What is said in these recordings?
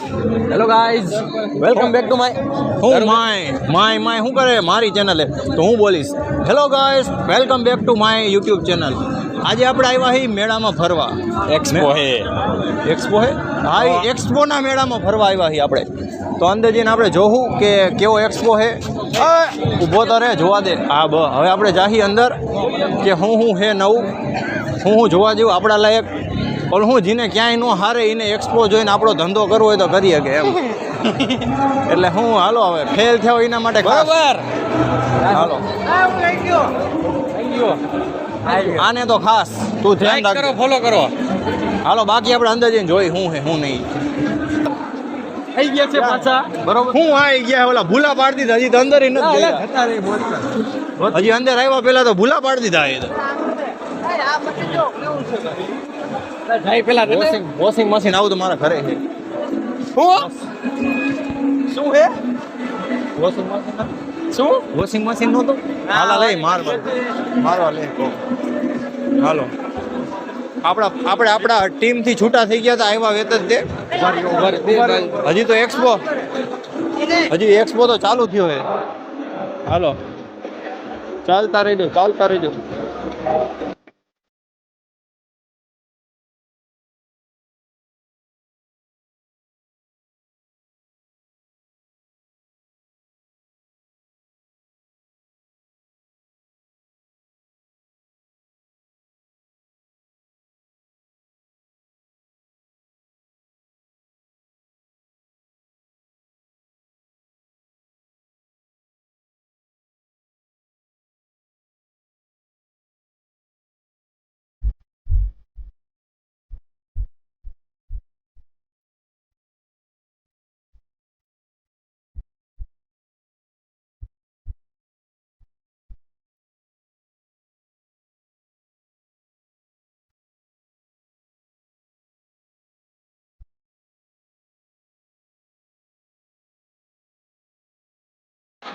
Hello guys, welcome back to my શું કરે મારી ચેનલે તો હું બોલીશ. Hello guys, welcome back to my YouTube channel. આજે આપણે આવ્યા છીએ મેળામાં ફરવા. એક્સપો હે હા, એક્સપોના મેળામાં ફરવા આવ્યા છીએ આપણે. તો અંદર જઈને આપણે જોવું કે કેવો એક્સપો હે. ઊભો તો રે, જોવા દે. હા હવે આપણે જાહી અંદર કે હું હે નવું, હું જોવા જેવું આપણા લાયક. પણ હું જેને ક્યાંય ન હારે એને એક્સપો જોઈને આપણો ધંધો કરવો હોય તો કરી શકે એમ. એટલે હું હાલો હવે ફેલ થયો એના માટે બરાબર. હાલો આને તો ખાસ તું ધ્યાન રાખો, ફોલો કરો. હાલો બાકી આપણે અંદર જઈને જોઈ હું હે હું નહીં. આવી ગયા છે પાછા બરોબર. હું આવી ગયા ઓલા ભૂલા પાડી દીધા. હજી તો અંદર નથી ગયા. હજી અંદર આવ્યા પેલા તો ભૂલા પાડી દીધા. એ તો વોશિંગ મશીન આવું તો મારા ઘરે છે. શું હે વોશિંગ મશીન નહોતું? હાલા લઈ મારવા લે. હાલો આપણા ટીમથી છૂટા થઈ ગયા હતા. આવ્યા વેત જ દે. હજી તો એક્સપો તો ચાલુ થયો છે. હાલો ચાલતા રહીજો.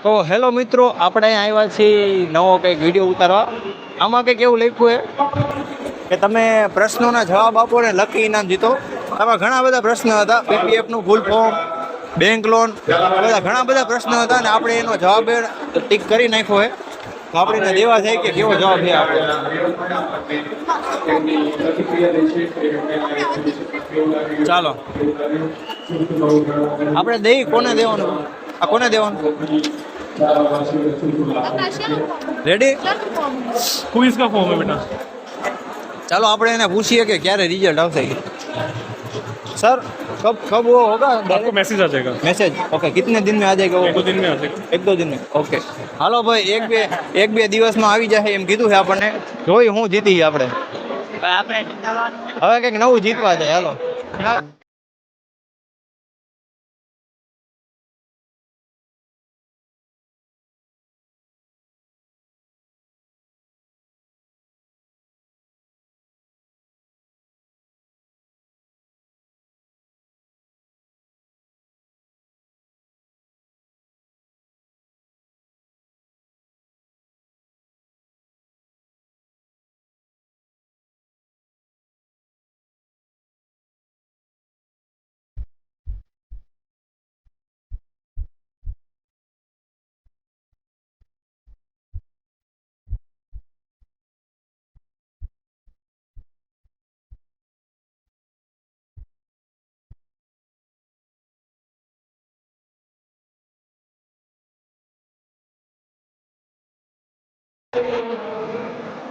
તો હેલો મિત્રો, આપણે અહીંયા આવ્યા છીએ નવો કંઈક વિડીયો ઉતારવા. આમાં કંઈક એવું લખ્યું છે કે તમે પ્રશ્નોના જવાબ આપો ને લકી ઇનામ જીતો. આમાં ઘણા બધા પ્રશ્નો હતા. પીપીએફનું ફૂલ ફોર્મ, બેંક લોન, બધા ઘણા બધા પ્રશ્નો હતા અને આપણે એનો જવાબ ટીક કરી નાખ્યો છે. તો આપણે એને દેવા થાય કે કેવો જવાબ છે આપણે. ચાલો આપણે દઈ કોને દેવાનું? કોને દેવાનું? રેડી? क्विज का फॉर्म है बेटा. चलो આપણે એને પૂછીએ કે ક્યારે રિઝલ્ટ આવશે. सर कब वो होगा? आपको मैसेज आ जाएगा. Message okay. कितने दिन में आ जाएगा वो? 1-2 दिन में आ जाएगा. 1-2 दिन में ओके. હાલો ભાઈ, એક બે દિવસમાં આવી જશે એમ કીધું છે આપણને. જોઈ હું જીતી આપણે હવે કંઈક નવું જીતવા જાય. હાલો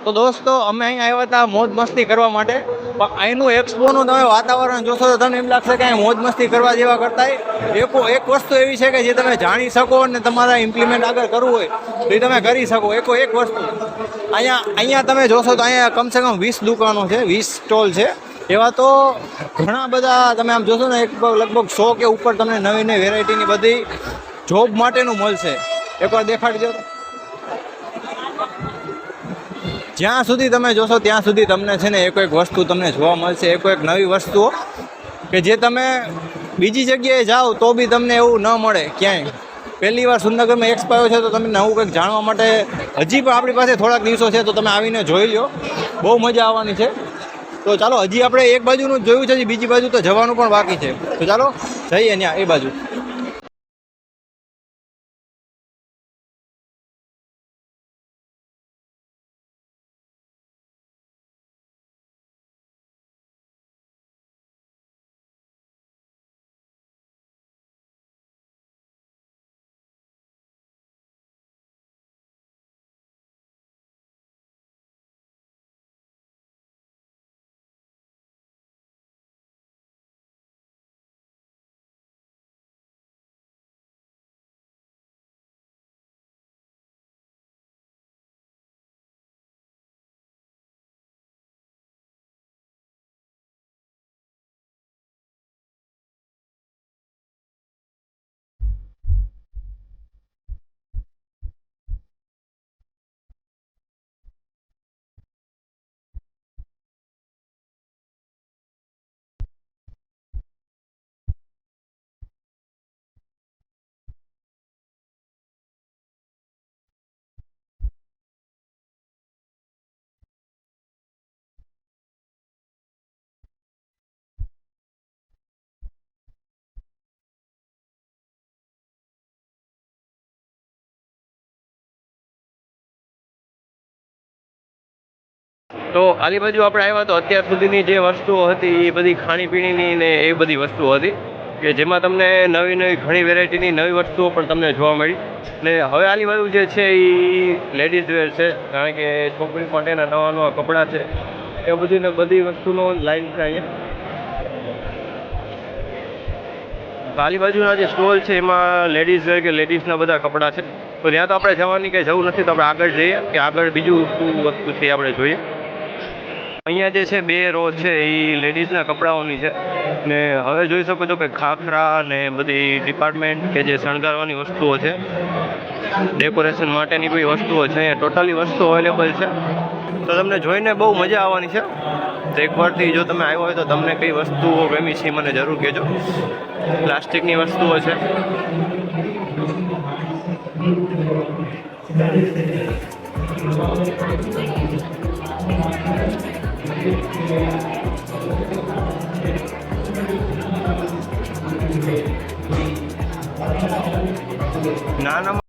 તો દોસ્તો, અમે અહીં આવ્યા હતા મોજ મસ્તી કરવા માટે. પણ અહીંનું એક્સપોનું તમે વાતાવરણ જોશો તો તમને એમ લાગશે કે અહીં મોજ મસ્તી કરવા જેવા કરતા એક વસ્તુ એવી છે કે જે તમે જાણી શકો અને તમારા ઇમ્પ્લિમેન્ટ આગળ કરવું હોય તો એ તમે કરી શકો. એક વસ્તુ અહીંયા તમે જોશો તો અહીંયા કમસે કમ 20 દુકાનો છે, 20 સ્ટોલ છે. એવા તો ઘણા બધા તમે આમ જોશો ને લગભગ 100 કે ઉપર તમને નવી વેરાયટીની બધી જોબ માટેનું મળશે. એકવાર દેખાડી દો. જ્યાં સુધી તમે જોશો ત્યાં સુધી તમને છે ને એક વસ્તુ તમને જોવા મળશે. એક નવી વસ્તુઓ કે જે તમે બીજી જગ્યાએ જાઓ તો બી તમને એવું ન મળે ક્યાંય. પહેલી વાર સુંદરગઢમાં એક્સપો આવ્યો છે તો તમે નવું કંઈક જાણવા માટે હજી પણ આપણી પાસે થોડાક દિવસો છે તો તમે આવીને જોઈ લો. બહુ મજા આવવાની છે. તો ચાલો, હજી આપણે એક બાજુનું જોયું છે, બીજી બાજુ તો જવાનું પણ બાકી છે. તો ચાલો જઈએ ત્યાં એ બાજુ. તો આલી બાજુ આપણે આવ્યા તો અત્યાર સુધીની જે વસ્તુઓ હતી એ બધી ખાણીપીણીની ને એ બધી વસ્તુઓ હતી કે જેમાં તમને નવી નવી ઘણી વેરાયટીની નવી વસ્તુઓ પણ તમને જોવા મળી. ને હવે આલી બાજુ જે છે એ લેડીઝ વેર છે, કારણ કે છોકરી માટેના નવા નવા કપડાં છે એ બધી ને બધી વસ્તુનો લાઈન છે અહીંયા. આલી બાજુના જે સ્ટોલ છે એમાં લેડીઝ વેર કે લેડીઝના બધા કપડાં છે, તો ત્યાં તો આપણે જવાની કંઈ જરૂર નથી, તો આપણે આગળ જઈએ કે આગળ બીજું શું વસ્તુ છે એ આપણે જોઈએ. અહીંયા જે છે બે રો છે એ લેડીઝના કપડાઓની છે ને હવે જોઈ શકો છો કે ખાખરા ને બધી ડિપાર્ટમેન્ટ કે જે શણગારવાની વસ્તુઓ છે, ડેકોરેશન માટેની બધી વસ્તુઓ છે, અહીંયા ટોટલી વસ્તુ અવેલેબલ છે. તો તમને જોઈને બહુ મજા આવવાની છે. તો એકવારથી જો તમે આવ્યો હોય તો તમને કઈ વસ્તુઓ ગમી છે મને જરૂર કહેજો. પ્લાસ્ટિકની વસ્તુઓ છે. નાના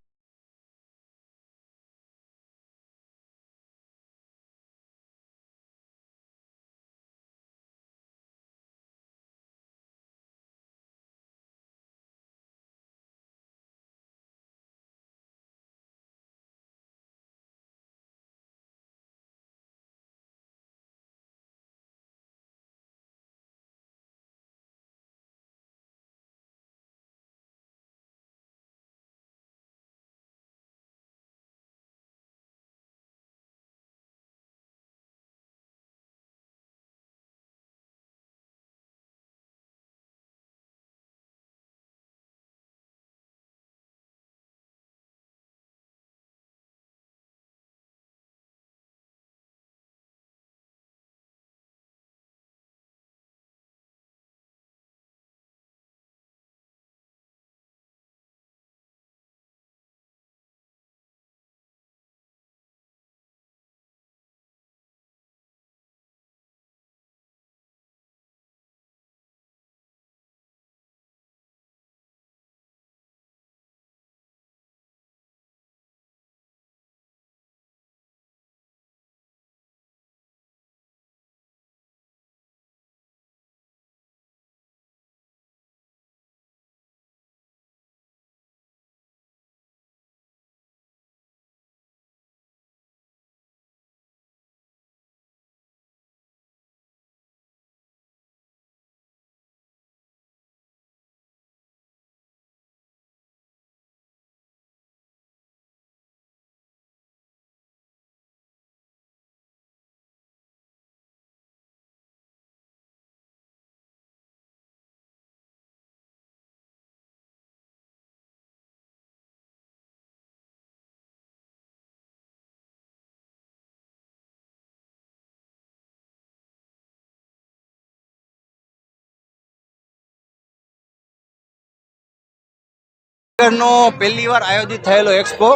નો પહેલી વાર આયોજિત થયેલો એક્સપો.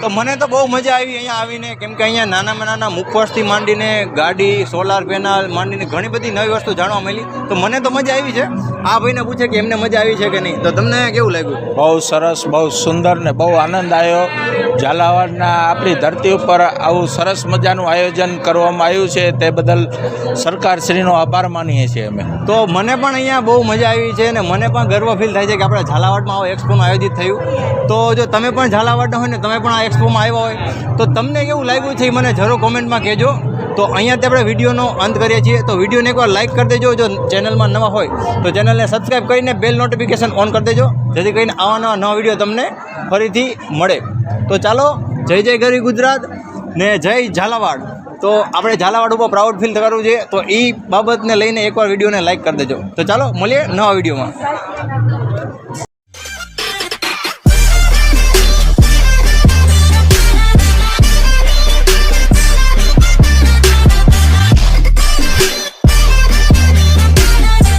તો મને તો બહુ મજા આવી અહીંયા આવીને, કેમ કે અહીંયા નાનામાં નાના મુખવાસથી માંડીને ગાડી, સોલાર પેનલ માંડીને ઘણી બધી નવી વસ્તુ જાણવા મળી. તો મને તો મજા આવી છે. આ ભાઈને પૂછે કે એમને મજા આવી છે કે નહીં, તો તમને કેવું લાગ્યું? બહુ સરસ, બહુ સુંદર ને બહુ આનંદ આવ્યો. ઝાલાવાડના આપણી ધરતી ઉપર આવું સરસ મજાનું આયોજન કરવામાં આવ્યું છે તે બદલ સરકારશ્રીનો આભાર માનીએ છીએ અમે. તો મને પણ અહીંયા બહુ મજા આવી છે અને મને પણ ગર્વ ફીલ થાય છે કે આપણે ઝાલાવાડમાં આવો એક્સપોનું આયોજિત થયું. તો જો તમે પણ ઝાલાવાડના હોય ને તમે પણ આ એક્સપોમાં આવ્યા હોય તો તમને કેવું લાગ્યું છે એ મને જરૂર કોમેન્ટમાં કહેજો. તો અહીંયાથી આપણે વિડીયોનો અંત કરીએ છીએ. તો વિડીયોને એકવાર લાઇક કરી દેજો. જો ચેનલમાં નવા હોય તો ચેનલને સબસ્ક્રાઈબ કરીને બેલ નોટિફિકેશન ઓન કરી દેજો, જેથી કરીને આવા નવા વિડીયો તમને ફરીથી મળે. તો ચાલો, જય જય ગરી ગુજરાત ને જય ઝાલાવાડ. તો આપણે ઝાલાવાડ ઉપર પ્રાઉડ ફીલ કરવું છે, તો એ બાબતને લઈને એકવાર વિડીયોને લાઇક કરી દેજો. તો ચાલો મળીએ નવા વિડીયોમાં.